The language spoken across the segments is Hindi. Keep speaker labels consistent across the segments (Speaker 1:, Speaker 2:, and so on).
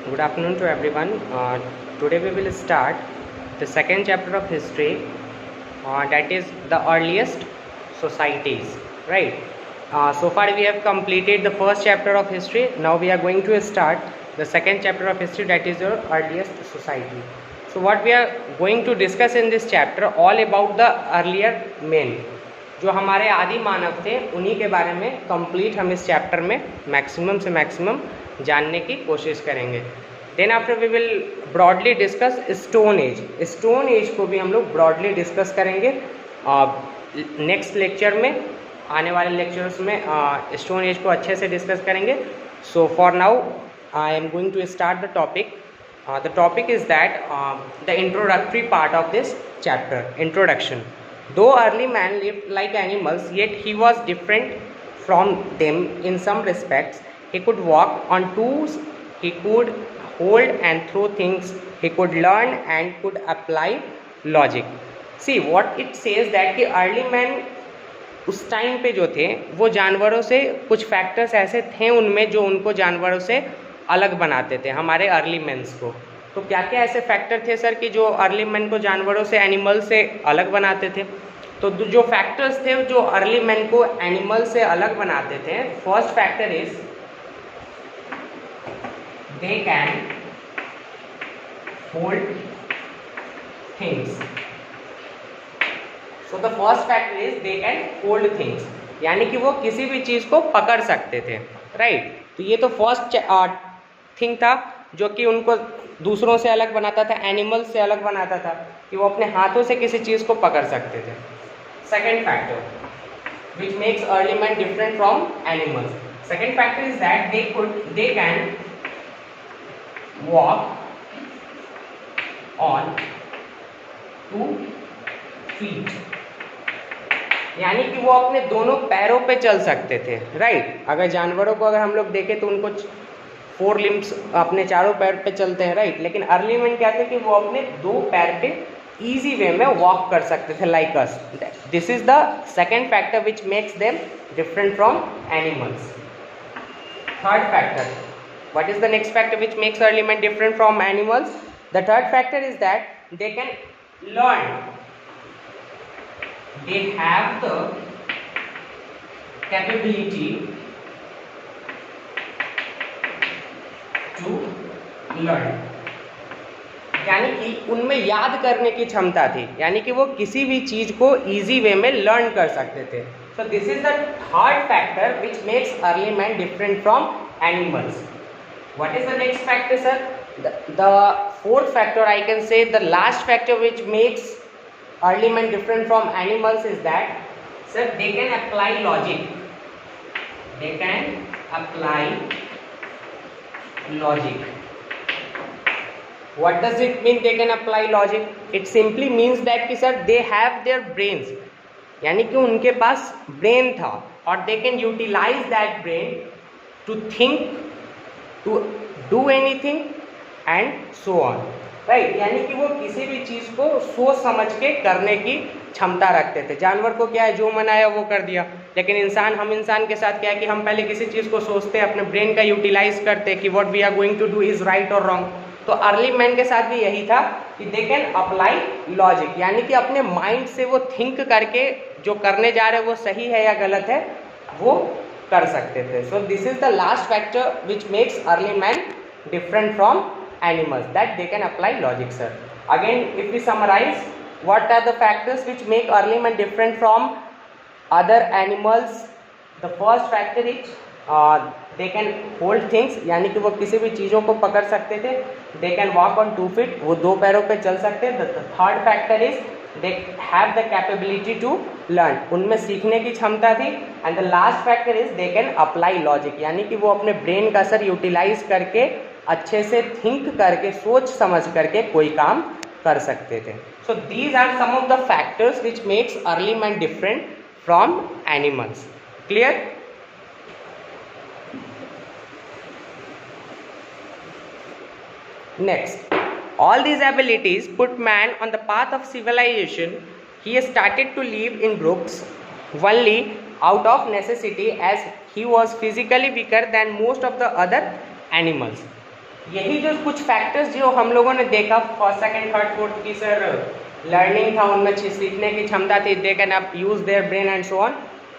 Speaker 1: Good afternoon to everyone. Today we will start the second chapter of history, that is the earliest societies. Right. So far we have completed the first chapter of history. Now we are going to start the second chapter of history, that is your earliest society. So what we are going to discuss in this chapter all about the earlier men. जो हमारे आदि मानव थे उन्हीं के बारे में कंप्लीट हम इस चैप्टर में मैक्सिमम से मैक्सिमम जानने की कोशिश करेंगे. Then after we will broadly discuss stone age. Stone age को भी हम लोग ब्रॉडली डिस्कस करेंगे नेक्स्ट लेक्चर में. आने वाले लेक्चर्स में स्टोन एज को अच्छे से डिस्कस करेंगे. So for now I am going to start the topic. The topic is that the introductory part of this chapter. Introduction. Though early man lived like animals, yet he was different from them in some respects. He could walk on twos, he could hold and throw things, he could learn and could apply logic. See what it says that कि early man उस टाइम पे जो थे वो जानवरों से कुछ फैक्टर्स ऐसे थे उनमें जो उनको जानवरों से अलग बनाते थे, हमारे अर्ली मैन्स को. तो क्या क्या ऐसे फैक्टर थे सर कि जो अर्ली मैन को जानवरों से एनिमल से अलग बनाते थे? तो जो फैक्टर्स थे जो अर्ली मैन को एनिमल से अलग बनाते थे, first factor is they can hold things. So the first factor is they can hold things, यानी कि वो किसी भी चीज़ को पकड़ सकते थे. राइट. तो ये तो फर्स्ट थिंग था जो कि उनको दूसरों से अलग बनाता था, एनिमल्स से अलग बनाता था, कि वो अपने हाथों से किसी चीज़ को पकड़ सकते थे. Second factor which makes early man different from animals. Second factor is that they can walk on 2 feet, यानी कि वो अपने दोनों पैरों पे चल सकते थे. राइट. अगर जानवरों को अगर हम लोग देखें तो उनको 4 limbs अपने चारों पैर पे चलते हैं. राइट. लेकिन अर्ली मैन क्या थे कि वो अपने 2 पैर पे ईजी वे में वॉक कर सकते थे like us. This is the second factor which makes them different from animals. Third factor, what is the next factor which makes early man different from animals? The third factor is that they can learn. They have the capability to learn, यानी कि उनमें याद करने की क्षमता थी, यानी कि वो किसी भी चीज को इजी वे में लर्न कर सकते थे. सो this is the third factor which makes early man different from animals. What is the next factor sir? The fourth factor, I can say the last factor which makes early men different from animals is that sir they can apply logic. They can apply logic. What does it mean they can apply logic? It simply means that कि sir they have their brains, यानी कि उनके पास ब्रेन था और they can utilize that brain to think, to do anything and so on. Right. यानी कि वो किसी भी चीज़ को सोच समझ के करने की क्षमता रखते थे. जानवर को क्या है, जो मन आया वो कर दिया. लेकिन हम इंसान के साथ क्या है कि हम पहले किसी चीज़ को सोचते हैं, अपने ब्रेन का यूटिलाइज करते हैं कि what we are going to do is right और रॉन्ग. तो अर्ली मैन के साथ भी यही था कि दे कैन अप्लाई लॉजिक, यानी कि अपने माइंड से वो थिंक करके जो करने जा रहे हैं वो सही है या गलत है वो कर सकते थे. सो this is the last factor which makes early man different from animals, that they can apply logic sir. Again if we summarize, what are the factors which make early man different from other animals? The first factor is they can hold things, यानी कि वो किसी भी चीज़ों को पकड़ सकते थे. They can walk on 2 feet, वो 2 पैरों पे चल सकते. The third factor is they have the capability to learn, उनमें सीखने की क्षमता थी. And the last factor is they can apply logic, यानी कि वो अपने ब्रेन का सर यूटिलाइज करके अच्छे से थिंक करके सोच समझ करके कोई काम कर सकते थे. So these are some of the factors which makes early man different from animals. Clear? Next, all these abilities put man on the path of civilization. He started to live in groups only out of necessity, as he was physically weaker than most of the other animals. यही जो कुछ फैक्टर्स जो हम लोगों ने देखा फर्स्ट सेकंड थर्ड फोर्थ की सर लर्निंग था, उनमें सीखने की क्षमता थी, they can up use their brain and so on.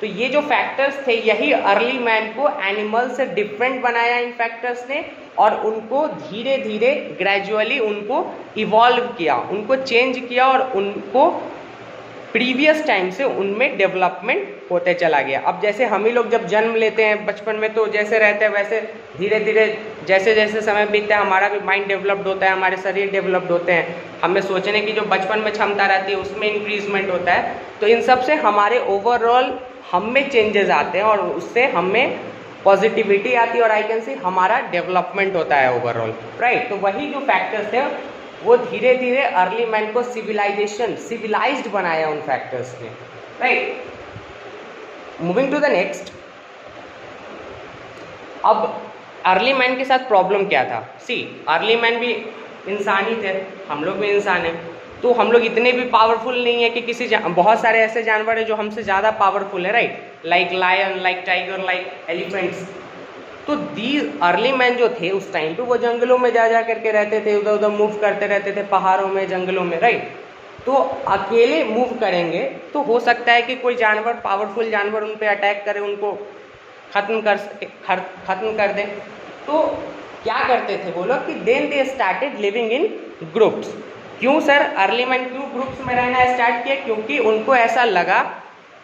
Speaker 1: तो ये जो फैक्टर्स थे यही अर्ली मैन को एनिमल से डिफरेंट बनाया इन फैक्टर्स ने, और उनको धीरे धीरे ग्रेजुअली उनको इवॉल्व किया, उनको चेंज किया, और उनको प्रीवियस टाइम से उनमें डेवलपमेंट होते चला गया। अब जैसे हम ही लोग जब जन्म लेते हैं बचपन में, तो जैसे रहते हैं वैसे धीरे धीरे जैसे जैसे समय बीतता है हमारा भी माइंड डेवलप्ड होता है, हमारे शरीर डेवलप्ड होते हैं, हमें सोचने की जो बचपन में क्षमता रहती है उसमें इंक्रीजमेंट होता है। तो इन सब से हमारे ओवरऑल हम में चेंजेस आते हैं, और उससे हमें पॉजिटिविटी आती है, और आई कैन सी हमारा डेवलपमेंट होता है ओवरऑल, राइट। तो वही जो फैक्टर्स थे वो धीरे धीरे अर्ली मैन को सिविलाइज्ड बनाया उन फैक्टर्स ने, right. Moving to the next, अब अर्ली मैन के साथ प्रॉब्लम क्या था? सी, अर्ली मैन भी इंसान ही थे, हम लोग भी इंसान हैं, तो हम लोग इतने भी पावरफुल नहीं है कि किसी बहुत सारे ऐसे जानवर हैं जो हमसे ज़्यादा पावरफुल है, right, like lion, like tiger, like elephants. तो दीज अर्ली मैन जो थे उस टाइम पे वो जंगलों में जा करके रहते थे, उधर उधर मूव करते रहते थे, पहाड़ों में, जंगलों में, राइट। तो अकेले मूव करेंगे तो हो सकता है कि कोई जानवर, पावरफुल जानवर उन पे अटैक करे, उनको खत्म कर दे। तो क्या करते थे वो लोग कि then they started living in groups. क्यों सर अर्ली मैन क्यों ग्रुप्स में रहना स्टार्ट किया? क्योंकि उनको ऐसा लगा,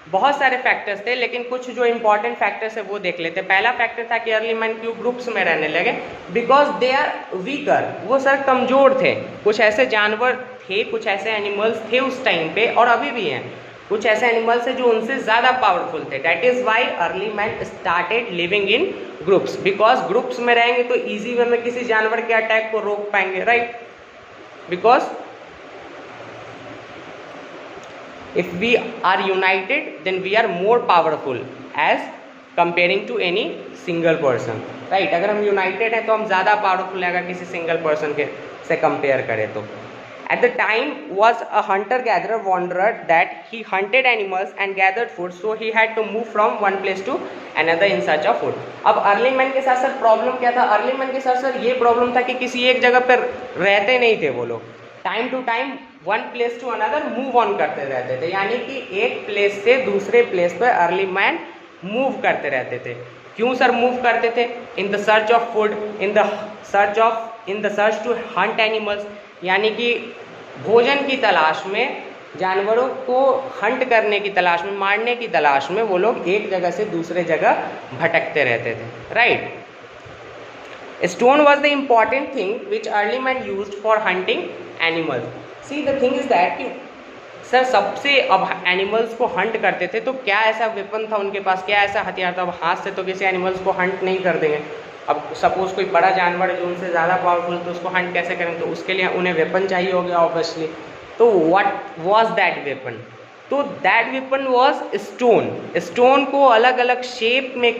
Speaker 1: बहुत सारे फैक्टर्स थे लेकिन कुछ जो इंपॉर्टेंट फैक्टर्स है वो देख लेते। पहला फैक्टर था कि अर्ली मैन क्यों ग्रुप्स में रहने लगे, बिकॉज दे आर वीकर, वो सर कमज़ोर थे। कुछ ऐसे जानवर थे, कुछ ऐसे एनिमल्स थे उस टाइम पे, और अभी भी हैं, कुछ ऐसे एनिमल्स हैं जो उनसे ज़्यादा पावरफुल थे। That is why early man started living in groups, because groups में रहेंगे तो ईजी वे में किसी जानवर के अटैक को रोक पाएंगे, right. Because if we are united then we are more powerful as comparing to any single person, right। अगर हम यूनाइटेड हैं तो हम ज़्यादा पावरफुल हैं अगर किसी सिंगल पर्सन के से कंपेयर करें तो। At the time was a hunter-gatherer wanderer that he hunted animals and gathered food, so he had to move from one place to another in search of food। अब अर्ली मैन के साथ सर प्रॉब्लम क्या था? अर्ली मैन के साथ सर ये प्रॉब्लम था कि किसी एक जगह पर रहते नहीं थे वो लोग, time to time one place to another move on करते रहते थे, यानी कि एक प्लेस से दूसरे प्लेस पर अर्ली मैन मूव करते रहते थे। क्यों सर मूव करते थे? In the search of food, in the search to hunt animals, यानी कि भोजन की तलाश में, जानवरों को हंट करने की तलाश में, मारने की तलाश में वो लोग एक जगह से दूसरे जगह भटकते रहते थे, right. Stone was the important thing which early man used for hunting animals। See the thing is that कि सर सबसे अब एनिमल्स को हंट करते थे तो क्या ऐसा वेपन था उनके पास, क्या ऐसा हथियार था? अब हाथ से तो किसी एनिमल्स को हंट नहीं कर देंगे। अब सपोज कोई बड़ा जानवर है जो उनसे ज़्यादा पावरफुल, तो उसको हंट कैसे करेंगे? तो उसके लिए उन्हें वेपन चाहिए हो गया ऑब्वियसली। तो व्हाट वाज दैट वेपन? तो that weapon was stone. Stone को अलग अलग शेप में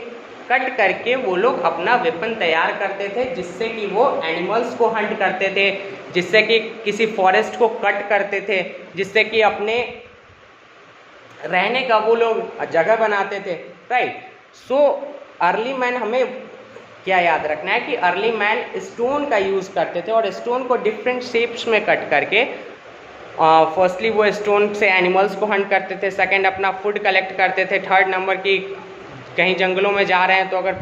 Speaker 1: कट करके वो लोग अपना वेपन तैयार करते थे, जिससे कि वो एनिमल्स को हंट करते थे, जिससे कि किसी फॉरेस्ट को कट करते थे, जिससे कि अपने रहने का वो लोग जगह बनाते थे, राइट। सो अर्ली मैन, हमें क्या याद रखना है कि अर्ली मैन स्टोन का यूज़ करते थे, और स्टोन को डिफरेंट शेप्स में कट करके फर्स्टली वो स्टोन से एनिमल्स को हंट करते थे, सेकंड अपना फूड कलेक्ट करते थे, थर्ड नंबर की कहीं जंगलों में जा रहे हैं तो अगर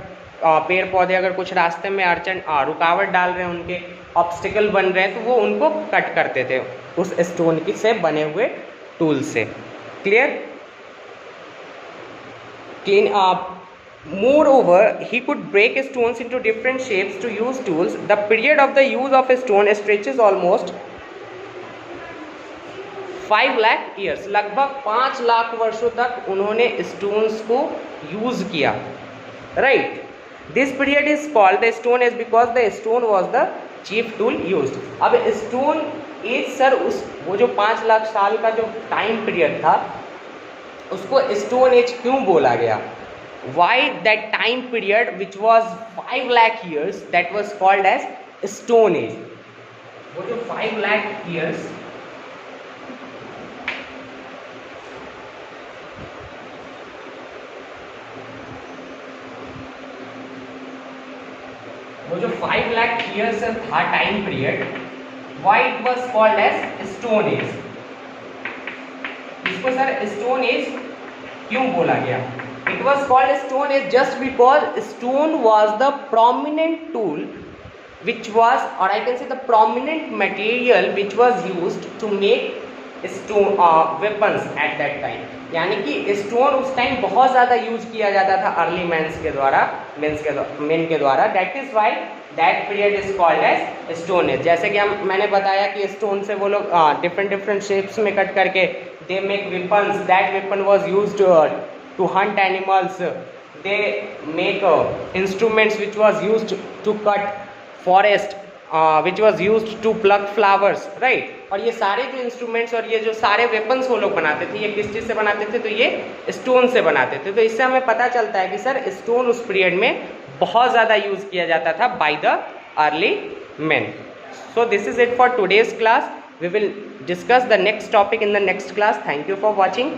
Speaker 1: पेड़ पौधे अगर कुछ रास्ते में अड़चन रुकावट डाल रहे हैं, उनके ऑब्स्टिकल बन रहे हैं, तो वो उनको कट करते थे उस स्टोन की से बने हुए टूल से। Clear? Clean up. Moreover, he could break stones into different shapes to use tools. The period of the use of a stone stretches almost 5 lakh years, लगभग 5 लाख वर्षों तक उन्होंने स्टोन्स को यूज किया, right. This period is called the stone age because the stone was the chief tool used. अब स्टोन एज सर उस वो जो 5 लाख साल का जो टाइम पीरियड था उसको स्टोन एज क्यों बोला गया? Why that time period which was 5 lakh years that was called as Stone Age? वो जो 5 lakh years वो जो 5 लाख ईयर्स था time period, why it was called age stone age. इसको सर स्टोन एज क्यों बोला गया? It was called stone age just because stone was the prominent tool which was, or I can say the prominent material which was used to make stone weapons at that time। यानी कि स्टोन उस टाइम बहुत ज़्यादा यूज किया जाता था अर्ली मैंस के द्वारा, मेन के द्वारा। That is why that period is called age stone age. जैसे कि मैंने बताया कि स्टोन से वो लोग डिफरेंट शेप्स में कट करके they make weapons. That weapon was used to hunt animals. They make instruments which was used to cut forest, which was use to plug flowers, right. और ये सारे जो इंस्ट्रूमेंट्स और ये जो सारे वेपन्स वो लोग बनाते थे, ये किस चीज़ से बनाते थे? तो ये स्टोन से बनाते थे। तो इससे हमें पता चलता है कि सर स्टोन उस पीरियड में बहुत ज़्यादा यूज़ किया जाता था by the early man. So this is it for today's class. We will discuss the next topic in the next class. Thank you for watching.